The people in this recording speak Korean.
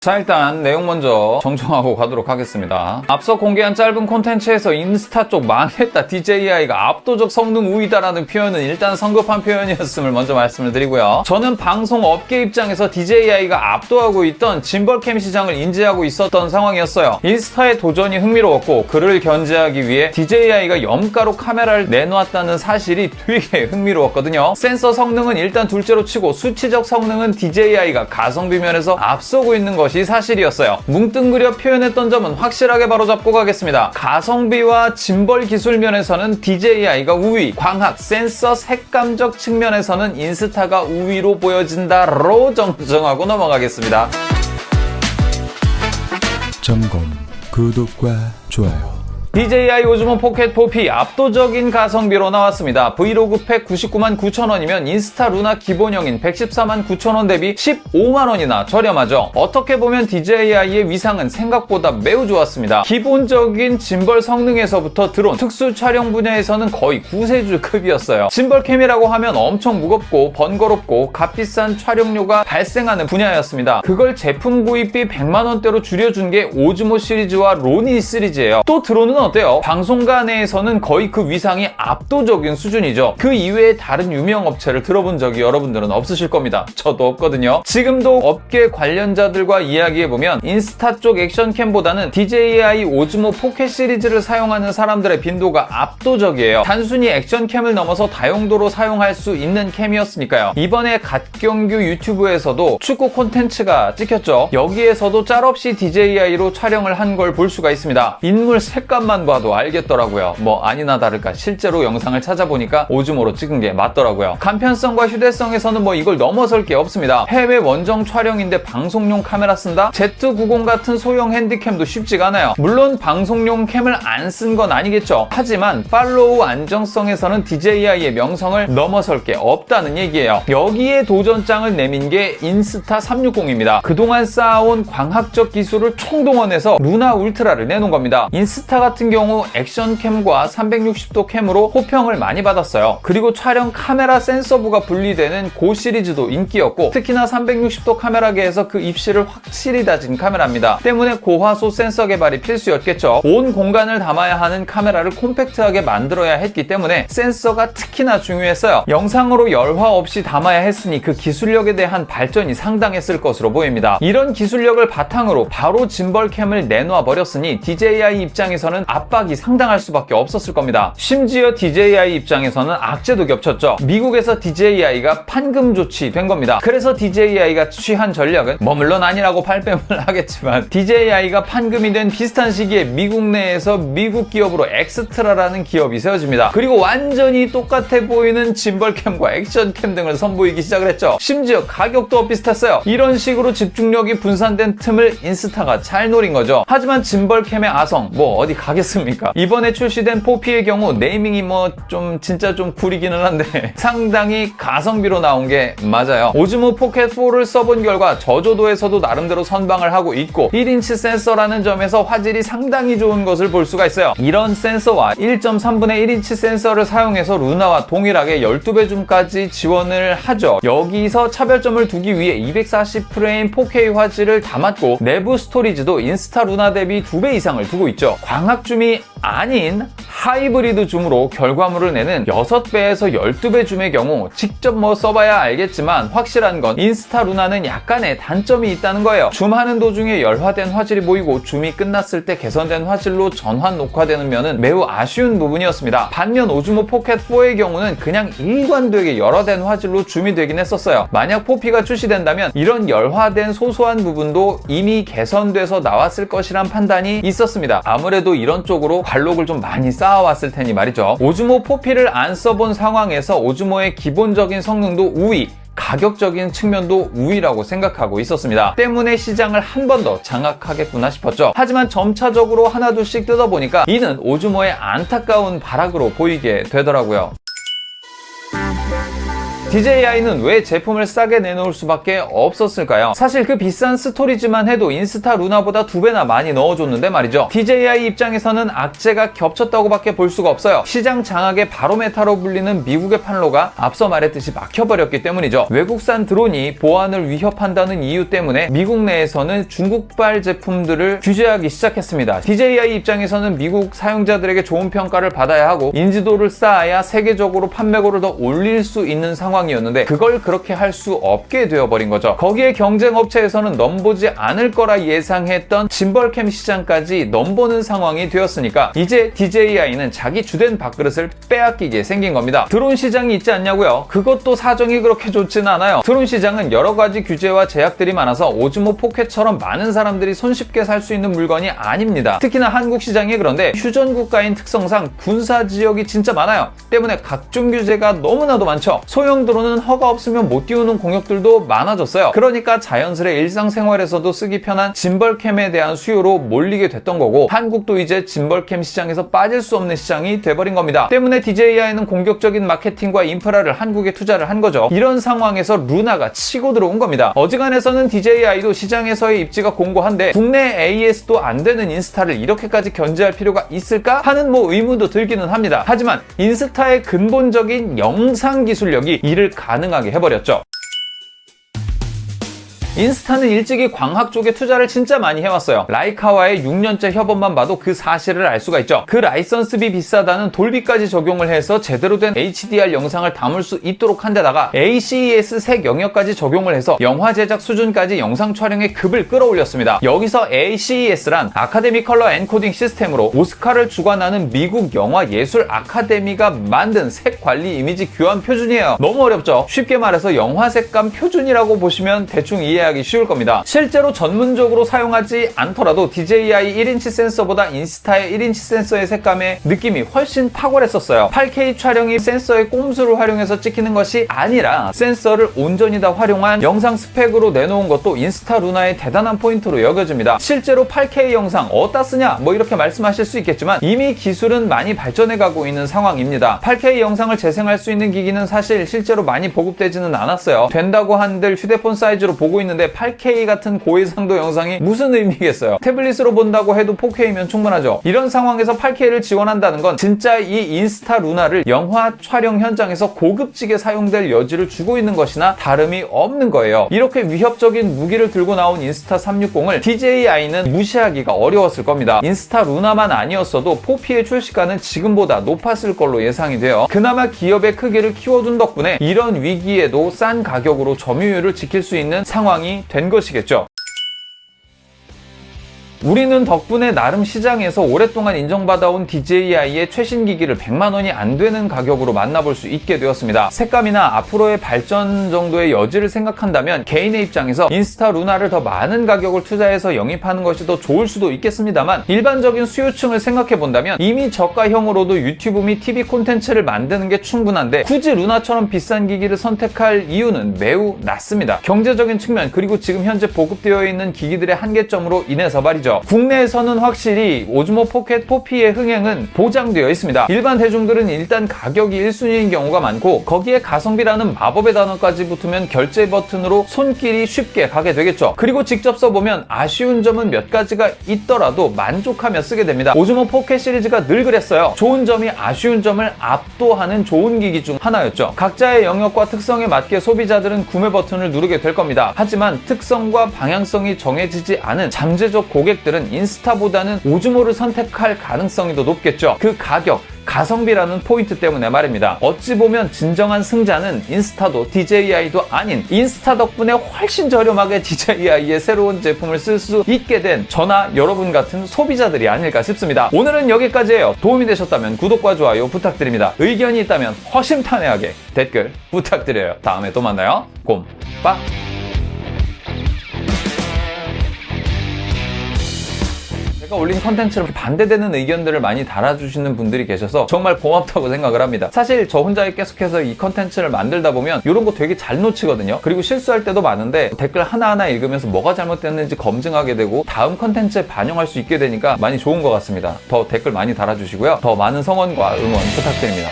자, 일단 내용 먼저 정정하고 가도록 하겠습니다. 앞서 공개한 짧은 콘텐츠에서 인스타 쪽 망했다, DJI가 압도적 성능 우위다라는 표현은 일단 성급한 표현이었음을 먼저 말씀을 드리고요. 저는 방송 업계 입장에서 DJI가 압도하고 있던 짐벌캠 시장을 인지하고 있었던 상황이었어요. 인스타의 도전이 흥미로웠고 그를 견제하기 위해 DJI가 염가로 카메라를 내놓았다는 사실이 되게 흥미로웠거든요. 센서 성능은 일단 둘째로 치고 수치적 성능은 DJI가 가성비 면에서 앞서고 있는 것이 사실이었어요. 뭉뚱그려 표현했던 점은 확실하게 바로잡고 가겠습니다. 가성비와 짐벌 기술 면에서는 DJI가 우위, 광학, 센서, 색감적 측면에서는 인스타가 우위로 보여진다로 정정하고 넘어가겠습니다. 점검, 구독과 좋아요. DJI 오즈모 포켓 4P 압도적인 가성비로 나왔습니다. 브이로그 팩 99만 9천원이면 인스타 루나 기본형인 114만 9천원 대비 15만원이나 저렴하죠. 어떻게 보면 DJI의 위상은 생각보다 매우 좋았습니다. 기본적인 짐벌 성능에서부터 드론, 특수 촬영 분야에서는 거의 구세주급이었어요. 짐벌캠이라고 하면 엄청 무겁고 번거롭고 값비싼 촬영료가 발생하는 분야였습니다. 그걸 제품 구입비 100만원대로 줄여준 게 오즈모 시리즈와 로니 시리즈예요. 또 드론은 어때요? 방송가 내에서는 거의 그 위상이 압도적인 수준이죠. 그 이외에 다른 유명 업체를 들어본 적이 여러분들은 없으실 겁니다. 저도 없거든요. 지금도 업계 관련자들과 이야기해보면 인스타 쪽 액션캠보다는 DJI 오즈모 포켓 시리즈를 사용하는 사람들의 빈도가 압도적이에요. 단순히 액션캠을 넘어서 다용도로 사용할 수 있는 캠이었으니까요. 이번에 갓경규 유튜브에서도 축구 콘텐츠가 찍혔죠. 여기에서도 짤없이 DJI로 촬영을 한 걸 볼 수가 있습니다. 인물 색감만 봐도 알겠더라고요. 뭐 아니나 다를까 실제로 영상을 찾아보니까 오즈모로 찍은 게 맞더라고요. 간편성과 휴대성에서는 뭐 이걸 넘어설 게 없습니다. 해외 원정 촬영인데 방송용 카메라 쓴다? Z90 같은 소형 핸디캠도 쉽지가 않아요. 물론 방송용 캠을 안 쓴 건 아니겠죠. 하지만 팔로우 안정성에서는 DJI의 명성을 넘어설 게 없다는 얘기예요. 여기에 도전장을 내민 게 인스타 360입니다. 그동안 쌓아온 광학적 기술을 총동원해서 루나 울트라를 내놓은 겁니다. 인스타 같은 경우 액션캠과 360도 캠으로 호평을 많이 받았어요. 그리고 촬영 카메라 센서부가 분리되는 고 시리즈도 인기였고 특히나 360도 카메라계에서 그 입시를 확실히 다진 카메라입니다. 때문에 고화소 센서 개발이 필수였겠죠. 온 공간을 담아야 하는 카메라를 콤팩트하게 만들어야 했기 때문에 센서가 특히나 중요했어요. 영상으로 열화 없이 담아야 했으니 그 기술력에 대한 발전이 상당했을 것으로 보입니다. 이런 기술력을 바탕으로 바로 짐벌캠을 내놓아 버렸으니 DJI 입장에서는 압박이 상당할 수밖에 없었을 겁니다. 심지어 DJI 입장에서는 악재도 겹쳤죠. 미국에서 DJI가 판금 조치된 겁니다. 그래서 DJI가 취한 전략은 물론 아니라고 발뺌을 하겠지만 DJI가 판금이 된 비슷한 시기에 미국 내에서 미국 기업으로 엑스트라라는 기업이 세워집니다. 그리고 완전히 똑같아 보이는 짐벌캠과 액션캠 등을 선보이기 시작을 했죠. 심지어 가격도 비슷했어요. 이런 식으로 집중력이 분산된 틈을 인스타가 잘 노린 거죠. 하지만 짐벌캠의 아성 뭐 어디 가겠습니까? 이번에 출시된 4P의 경우 네이밍이 진짜 좀 구리기는 한데 상당히 가성비로 나온 게 맞아요. 오즈모 포켓 4를 써본 결과 저조도에서도 나름대로 선방을 하고 있고 1인치 센서라는 점에서 화질이 상당히 좋은 것을 볼 수가 있어요. 이런 센서와 1.3분의 1인치 센서를 사용해서 루나와 동일하게 12배 줌까지 지원을 하죠. 여기서 차별점을 두기 위해 240프레임 4K 화질을 담았고 내부 스토리지도 인스타 루나 대비 2배 이상을 두고 있죠. 광학 줌이 아닌 하이브리드 줌으로 결과물을 내는 6배에서 12배 줌의 경우 직접 써봐야 알겠지만 확실한 건 인스타 루나는 약간의 단점이 있다는 거예요. 줌하는 도중에 열화된 화질이 보이고 줌이 끝났을 때 개선된 화질로 전환 녹화되는 면은 매우 아쉬운 부분이었습니다. 반면 오즈모 포켓 4의 경우는 그냥 일관되게 열화된 화질로 줌이 되긴 했었어요. 만약 4P가 출시된다면 이런 열화된 소소한 부분도 이미 개선돼서 나왔을 것이란 판단이 있었습니다. 아무래도 이런 쪽으로 관록을 좀 많이 쌓아왔을 테니 말이죠. 오즈모 4P를 안 써본 상황에서 오즈모의 기본적인 성능도 우위, 가격적인 측면도 우위라고 생각하고 있었습니다. 때문에 시장을 한 번 더 장악하겠구나 싶었죠. 하지만 점차적으로 하나둘씩 뜯어보니까 이는 오즈모의 안타까운 발악으로 보이게 되더라고요. DJI는 왜 제품을 싸게 내놓을 수밖에 없었을까요? 사실 그 비싼 스토리지만 해도 인스타 루나보다 2배나 많이 넣어줬는데 말이죠. DJI 입장에서는 악재가 겹쳤다고밖에 볼 수가 없어요. 시장 장악의 바로메타로 불리는 미국의 판로가 앞서 말했듯이 막혀버렸기 때문이죠. 외국산 드론이 보안을 위협한다는 이유 때문에 미국 내에서는 중국발 제품들을 규제하기 시작했습니다. DJI 입장에서는 미국 사용자들에게 좋은 평가를 받아야 하고 인지도를 쌓아야 세계적으로 판매고를 더 올릴 수 있는 상황이었는데 그걸 그렇게 할 수 없게 되어버린 거죠. 거기에 경쟁 업체에서는 넘보지 않을 거라 예상했던 짐벌캠 시장까지 넘보는 상황이 되었으니까 이제 DJI는 자기 주된 밥그릇을 빼앗기게 생긴 겁니다. 드론 시장이 있지 않냐고요? 그것도 사정이 그렇게 좋지는 않아요. 드론 시장은 여러 가지 규제와 제약들이 많아서 오즈모 포켓처럼 많은 사람들이 손쉽게 살 수 있는 물건이 아닙니다. 특히나 한국 시장이 그런데 휴전 국가인 특성상 군사 지역이 진짜 많아요. 때문에 각종 규제가 너무나도 많죠. 소형 드론은 허가 없으면 못 띄우는 공역들도 많아졌어요. 그러니까 자연스레 일상생활에서도 쓰기 편한 짐벌캠에 대한 수요로 몰리게 됐던 거고 한국도 이제 짐벌캠 시장에서 빠질 수 없는 시장이 돼버린 겁니다. 때문에 DJI는 공격적인 마케팅과 인프라를 한국에 투자를 한 거죠. 이런 상황에서 루나가 치고 들어온 겁니다. 어지간해서는 DJI도 시장에서의 입지가 공고한데 국내 AS도 안 되는 인스타를 이렇게까지 견제할 필요가 있을까 하는 의문도 들기는 합니다. 하지만 인스타의 근본적인 영상 기술력이 이를 가능하게 해버렸죠. 인스타는 일찍이 광학 쪽에 투자를 진짜 많이 해왔어요. 라이카와의 6년째 협업만 봐도 그 사실을 알 수가 있죠. 그 라이선스비 비싸다는 돌비까지 적용을 해서 제대로 된 HDR 영상을 담을 수 있도록 한 데다가 ACES 색 영역까지 적용을 해서 영화 제작 수준까지 영상 촬영의 급을 끌어올렸습니다. 여기서 ACES란 아카데미 컬러 엔코딩 시스템으로 오스카를 주관하는 미국 영화 예술 아카데미가 만든 색 관리 이미지 교환 표준이에요. 너무 어렵죠? 쉽게 말해서 영화 색감 표준이라고 보시면 대충 이해하기 쉬울 겁니다. 실제로 전문적으로 사용하지 않더라도 DJI 1인치 센서보다 인스타의 1인치 센서의 색감의 느낌이 훨씬 탁월했었어요. 8K 촬영이 센서의 꼼수를 활용해서 찍히는 것이 아니라 센서를 온전히 다 활용한 영상 스펙으로 내놓은 것도 인스타 루나의 대단한 포인트로 여겨집니다. 실제로 8K 영상 어디다 쓰냐 이렇게 말씀하실 수 있겠지만 이미 기술은 많이 발전해가고 있는 상황입니다. 8K 영상을 재생할 수 있는 기기는 사실 실제로 많이 보급되지는 않았어요. 된다고 한들 휴대폰 사이즈로 보고 있는데 8K 같은 고해상도 영상이 무슨 의미겠어요. 태블릿으로 본다고 해도 4K면 충분하죠. 이런 상황에서 8K를 지원한다는 건 진짜 이 인스타 루나를 영화 촬영 현장에서 고급지게 사용될 여지를 주고 있는 것이나 다름이 없는 거예요. 이렇게 위협적인 무기를 들고 나온 인스타 360을 DJI는 무시하기가 어려웠을 겁니다. 인스타 루나만 아니었어도 포피의 출시가는 지금보다 높았을 걸로 예상이 돼요. 그나마 기업의 크기를 키워둔 덕분에 이런 위기에도 싼 가격으로 점유율을 지킬 수 있는 상황이 된 것이겠죠. 우리는 덕분에 나름 시장에서 오랫동안 인정받아온 DJI의 최신 기기를 100만 원이 안 되는 가격으로 만나볼 수 있게 되었습니다. 색감이나 앞으로의 발전 정도의 여지를 생각한다면 개인의 입장에서 인스타 루나를 더 많은 가격을 투자해서 영입하는 것이 더 좋을 수도 있겠습니다만 일반적인 수요층을 생각해 본다면 이미 저가형으로도 유튜브 및 TV 콘텐츠를 만드는 게 충분한데 굳이 루나처럼 비싼 기기를 선택할 이유는 매우 낮습니다. 경제적인 측면 그리고 지금 현재 보급되어 있는 기기들의 한계점으로 인해서 말이죠. 국내에서는 확실히 오즈모 포켓 4P의 흥행은 보장되어 있습니다. 일반 대중들은 일단 가격이 1순위인 경우가 많고 거기에 가성비라는 마법의 단어까지 붙으면 결제 버튼으로 손길이 쉽게 가게 되겠죠. 그리고 직접 써보면 아쉬운 점은 몇 가지가 있더라도 만족하며 쓰게 됩니다. 오즈모 포켓 시리즈가 늘 그랬어요. 좋은 점이 아쉬운 점을 압도하는 좋은 기기 중 하나였죠. 각자의 영역과 특성에 맞게 소비자들은 구매 버튼을 누르게 될 겁니다. 하지만 특성과 방향성이 정해지지 않은 잠재적 고객들은 인스타보다는 오즈모를 선택할 가능성이 더 높겠죠. 그 가격, 가성비라는 포인트 때문에 말입니다. 어찌 보면 진정한 승자는 인스타도 DJI도 아닌 인스타 덕분에 훨씬 저렴하게 DJI의 새로운 제품을 쓸 수 있게 된 저나 여러분 같은 소비자들이 아닐까 싶습니다. 오늘은 여기까지예요. 도움이 되셨다면 구독과 좋아요 부탁드립니다. 의견이 있다면 허심탄회하게 댓글 부탁드려요. 다음에 또 만나요. 곰빠. 제가 올린 컨텐츠로 반대되는 의견들을 많이 달아주시는 분들이 계셔서 정말 고맙다고 생각을 합니다. 사실 저 혼자 계속해서 이 컨텐츠를 만들다 보면 이런 거 되게 잘 놓치거든요. 그리고 실수할 때도 많은데 댓글 하나하나 읽으면서 뭐가 잘못됐는지 검증하게 되고 다음 컨텐츠에 반영할 수 있게 되니까 많이 좋은 것 같습니다. 더 댓글 많이 달아주시고요. 더 많은 성원과 응원 부탁드립니다.